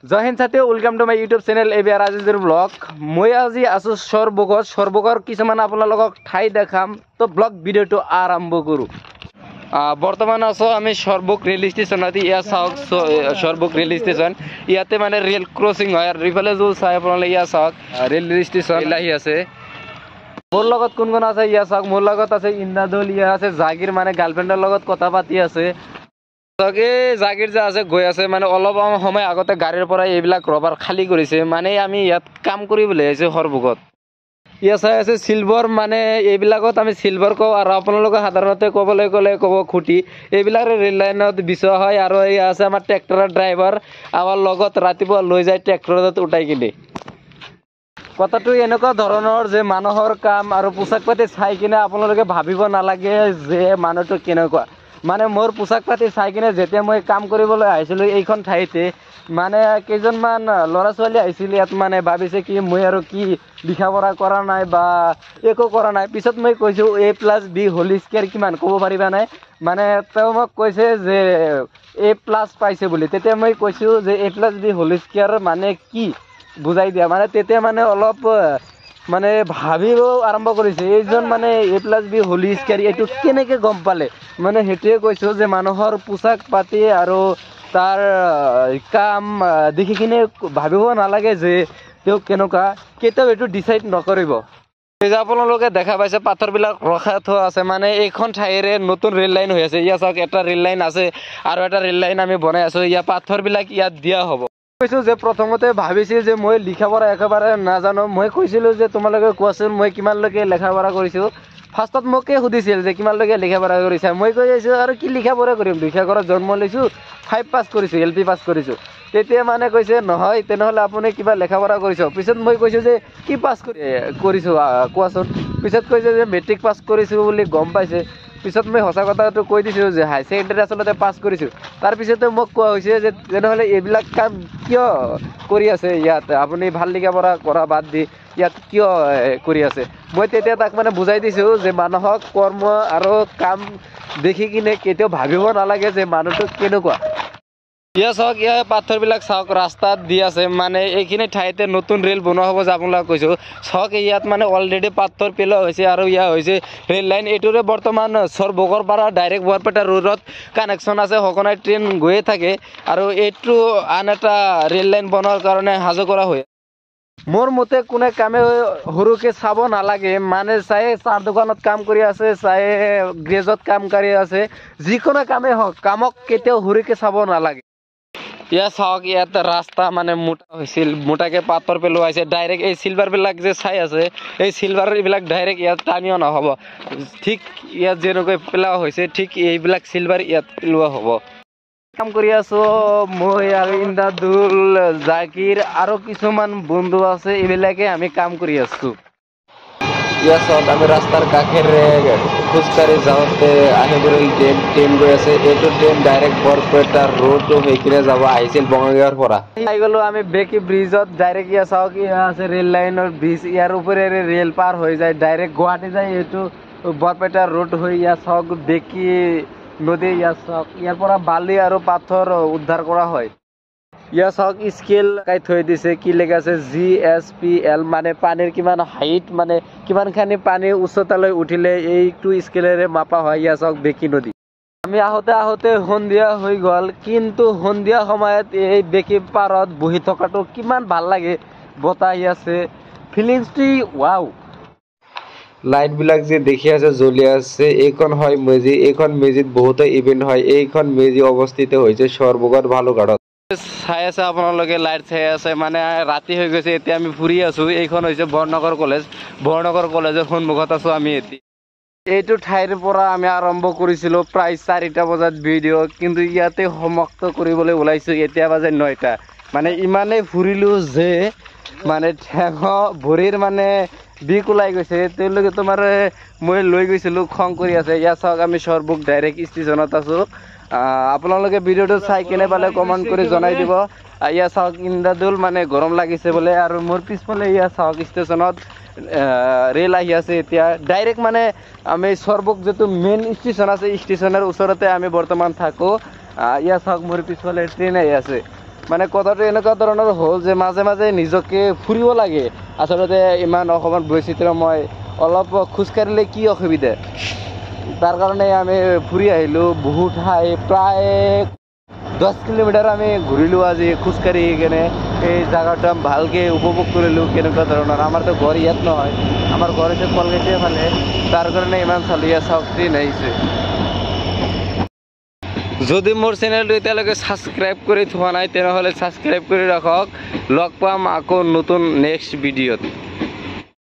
জয় হিন্দ সাথী, welcome to my YouTube channel ABR আজিজৰ ব্লগ। মই আজি আছো সৰ্বগৰ কিছুমান আপোনালোকক ঠাই দেখাম। তো ব্লগ ভিডিঅ'টো আৰম্ভ কৰোঁ। বৰ্তমান আছো আমি সৰ্বক ৰেল ষ্টেচনত। ইয়াত চাওক সৰ্বক ৰেল ষ্টেচন, ইয়াতে মানে ৰেল ক্ৰচিং হয়। আৰু ইফালে যদি চাই আপোনালোকে ইয়াত চাওক ৰেল ষ্টেচন আহি আছে। মোৰ লগত কোন কোন আছে ইয়াত চাওক। মোৰ লগত আছে ইন্দ্ৰাদুল, ইয়াত আছে জাগিৰ, মানে গাৰ্লফ্ৰেণ্ডৰ লগত কথা পাতি আছে। জাগিৰ যে আছে গৈ আছে, মানে অলপ সময় আগতে গাড়ীৰ পৰা এইবিলাক ৰবাৰ খালী কৰিছে। মানে আমি ইয়াত কাম কৰিবলৈ আহিছোঁ সৰ্বগত। ইয়াত চাই আছে চিলভাৰ, মানে এইবিলাকত আমি চিলভাৰ কওঁ, আৰু আপোনালোকে সাধাৰণতে ক'বলৈ গ'লে ক'ব খুঁটি। এইবিলাক ৰেল লাইনত বিচৰা হয়। আৰু এই আছে আমাৰ ট্ৰেক্টৰৰ ড্ৰাইভাৰ, আমাৰ লগত ৰাতিপুৱা লৈ যায় ট্ৰেক্টৰত উঠাই কিনে। কথাটো এনেকুৱা ধৰণৰ যে মানুহৰ কাম আৰু পোচাক পাতি চাই কিনে আপোনালোকে ভাবিব নালাগে যে মানুহটো কেনেকুৱা। মানে মোৰ পোচাক পাতি চাই কিনে যেতিয়া মই কাম কৰিবলৈ আহিছিলোঁ এইখন ঠাইতে, মানে কেইজনমান ল'ৰা ছোৱালী আহিছিল ইয়াত, মানে ভাবিছে কি মই আৰু কি লিখা পঢ়া কৰা নাই বা একো কৰা নাই। পিছত মই কৈছোঁ A+B হোল স্কোৱাৰ কিমান ক'ব পাৰিবা নাই? মানে তেওঁ মোক কৈছে যে A+ পাইছে বুলি। তেতিয়া মই কৈছোঁ যে A+B হোল স্কোৱাৰ মানে কি বুজাই দিয়া। মানে তেতিয়া মানে অলপ মানে ভাবিব আৰম্ভ কৰিছে, এইজন মানে A+B হোল স্কোৱাৰ এইটো কেনেকৈ গম পালে। মানে সেইটোৱে কৈছোঁ যে মানুহৰ পোচাক পাতি আৰু তাৰ কাম দেখি কিনে ভাবিব নালাগে যে তেওঁ কেনেকুৱা, কেতিয়াও এইটো ডিচাইড নকৰিব। যে আপোনালোকে দেখা পাইছে পাথৰবিলাক ৰখাই থোৱা আছে, মানে এইখন ঠাইৰে নতুন ৰেল লাইন হৈ আছে। ইয়াত চাওক এটা ৰেল লাইন আছে আৰু এটা ৰেল লাইন আমি বনাই আছোঁ। ইয়াত পাথৰবিলাক ইয়াত দিয়া হ'ব। কৈছোঁ যে প্ৰথমতে ভাবিছিল যে মই লিখা পঢ়া একেবাৰে নাজানো। মই কৈছিলোঁ যে তোমালোকে কোৱাচোন মই কিমানলৈকে লেখা পঢ়া কৰিছোঁ। ফাৰ্ষ্টত মোকে সুধিছিল যে কিমানলৈকে লিখা পঢ়া কৰিছা। মই কৈ আছোঁ আৰু কি লিখা পঢ়া কৰিম, লিখা ঘৰত জন্ম লৈছোঁ, 5 পাছ কৰিছোঁ, LP পাছ কৰিছোঁ। তেতিয়া মানে কৈছে নহয় তেনেহ'লে আপুনি কিবা লেখা পঢ়া কৰিছোঁ। পিছত মই কৈছোঁ যে কি পাছ কৰিছোঁ কোৱাচোন। পিছত কৈছে যে মেট্ৰিক পাছ কৰিছোঁ বুলি গম পাইছে। পিছত মই সঁচা কথাটো কৈ দিছোঁ যে হাই ছেকেণ্ডেৰী আচলতে পাছ কৰিছোঁ। তাৰপিছতে মোক কোৱা হৈছে যে তেনেহ'লে এইবিলাক কাম কিয় কৰি আছে ইয়াত, আপুনি ভাল লিখা পঢ়া কৰা বাদ দি ইয়াত কিয় কৰি আছে। মই তেতিয়া তাক মানে বুজাই দিছোঁ যে মানুহক কৰ্ম আৰু কাম দেখি কিনে কেতিয়াও ভাবিব নালাগে যে মানুহটো কেনেকুৱা। ইয়াত চাওক, ইয়াৰ পাথৰবিলাক চাওক ৰাস্তাত দি আছে। মানে এইখিনি ঠাইতে নতুন ৰেল বনোৱা হ'ব যে আপোনালোকক কৈছোঁ। চাওক ইয়াত মানে অলৰেডি পাথৰ পেলোৱা হৈছে আৰু ইয়াত হৈছে ৰেল লাইন। এইটোৰে বৰ্তমান সৰভোগৰ পৰা ডাইৰেক্ট বৰপেটা ৰোডত কানেকশ্যন আছে। সঘনাই ট্ৰেইন গৈয়ে থাকে আৰু এইটো আন এটা ৰেল লাইন বনোৱাৰ কাৰণে সাজু কৰা হয়। মোৰ মতে কোনে কামে সৰুকৈ চাব নালাগে। মানে চাই চাহ দোকানত কাম কৰি আছে, চাই গ্ৰেজত কাম কৰি আছে, যিকোনো কামেই হওক কামক কেতিয়াও সৰুকৈ চাব নালাগে। ইয়াত চাওক ইয়াত ৰাস্তা মানে মোটা হৈছিল, মোটাকে পাথৰ পেলোৱাইছে। ডাইৰেক্ট এই চিলভাৰবিলাক যে চাই আছে, এই চিলভাৰ এইবিলাক ডাইৰেক্ট ইয়াত টানি অনা হ'ব। ঠিক ইয়াত যেনেকৈ পেলোৱা হৈছে ঠিক এইবিলাক চিলভাৰ ইয়াত পেলোৱা হ'ব। কাম কৰি আছোঁ মই আৰু ইন্দ্ৰাদুল, জাকিৰ আৰু কিছুমান বন্ধু আছে, এইবিলাকে আমি কাম কৰি আছোঁ। ইয়াত চাওক আমি ৰাস্তাৰ কাষেৰে খোজকাঢ়ি যাওঁতে আহিবৰে ট্ৰেইন গৈ আছে। এইটো ট্ৰেইন ডাইৰেক্ট বৰপেটা ৰোড হৈ কিনে যাব, আহিছিল বঙাইগাঁৱৰ পৰা। আহি গ'লোঁ আমি বেকী ব্ৰিজত ডাইৰেক্ট। ইয়াত চাওক ইয়াত আছে ৰেল লাইনৰ ব্ৰিজ, ইয়াৰ ওপৰেৰে ৰেল পাৰ হৈ যায় ডাইৰেক্ট গুৱাহাটী যায়। এইটো বৰপেটা ৰোড হৈ ইয়াত চাওক বেকী নদী। ইয়াত চাওক ইয়াৰ পৰা বালি আৰু পাথৰ উদ্ধাৰ কৰা হয়। ইয়াত চাওক স্কেল লগাই থৈ দিছে, কি লেখা আছে GSPL, মানে পানীৰ কিমান হাইট, মানে কিমানখিনি পানী উচ্চতালৈ উঠিলে এইটো স্কেলেৰে মাপা হয়। ইয়াত চাওক বেকী নদী। আমি আহোঁতে সন্ধিয়া হৈ গ'ল, কিন্তু সন্ধিয়া সময়ত এই বেকী পাৰত বহি থকাটো কিমান ভাল লাগে। বতাহ আহি আছে, ফিলিংছটো ৱাও। লাইটবিলাক যে দেখি আছে জ্বলি আছে, এইখন হয় মেজি। এইখন মেজিত বহুতো ইভেণ্ট হয়। এইখন মেজি অৱস্থিত হৈছে সৰভোগৰ বালুঘাটত। চাই আছে আপোনালোকে লাইট চাই আছে, মানে ৰাতি হৈ গৈছে। এতিয়া আমি ফুৰি আছোঁ। এইখন হৈছে বৰনগৰ কলেজ। বৰনগৰ কলেজৰ সন্মুখত আছোঁ আমি এতিয়া। এইটো ঠাইৰ পৰা আমি আৰম্ভ কৰিছিলোঁ প্ৰায় 4টা বজাত ভিডিঅ', কিন্তু ইয়াতে সমাপ্ত কৰিবলৈ ওলাইছোঁ। এতিয়া বাজে 9টা। মানে ইমানেই ফুৰিলোঁ যে মানে ঠেঙ ভৰিৰ মানে বিষ ওলাই গৈছে। তেওঁলোকে তোমাৰ মই লৈ গৈছিলোঁ, খং কৰি আছে। ইয়াত চাওক আমি সৰভোগ ডাইৰেক্ট ষ্টেচনত আছোঁ। আপোনালোকে ভিডিঅ'টো চাই কেনে পালে কমেণ্ট কৰি জনাই দিব। ইয়াত চাওক ইন্দ্ৰাদুল, মানে গৰম লাগিছে বোলে। আৰু মোৰ পিছফালে ইয়াত চাওক ষ্টেচনত ৰেল আহি আছে এতিয়া ডাইৰেক্ট। মানে আমি সৰভোগ যিটো মেইন ষ্টেচন আছে, ষ্টেচনৰ ওচৰতে আমি বৰ্তমান থাকোঁ। ইয়াত চাওক মোৰ পিছফালে ট্ৰেইন আহি আছে। মানে কথাটো এনেকুৱা ধৰণৰ হ'ল যে মাজে মাজে নিজকে ফুৰিব লাগে আচলতে ইমান অসমত বৈচিত্ৰ্যময় অলপ খোজকাঢ়িলে কি অসুবিধা তাৰ কাৰণে আমি ফুৰি আহিলোঁ বহু ঠাই প্ৰায় 10 কিলোমিটাৰ আমি ঘূৰিলোঁ আজি খোজকাঢ়ি কেনে এই জাগাটো আমি ভালকৈ উপভোগ কৰিলোঁ কেনেকুৱা ধৰণৰ আমাৰতো ঘৰ ইয়াত নহয় আমাৰ ঘৰ হৈছে কলগেটৰ ফালে তাৰ কাৰণে ইমান চালিয়া চাউকটি নাহিছে যদি মোৰ চেনেলটো এতিয়ালৈকে ছাবস্ক্ৰাইব কৰি থোৱা নাই তেনেহ'লে ছাবস্ক্ৰাইব কৰি ৰাখক লগ পাম আকৌ নতুন নেক্সট ভিডিঅ'ত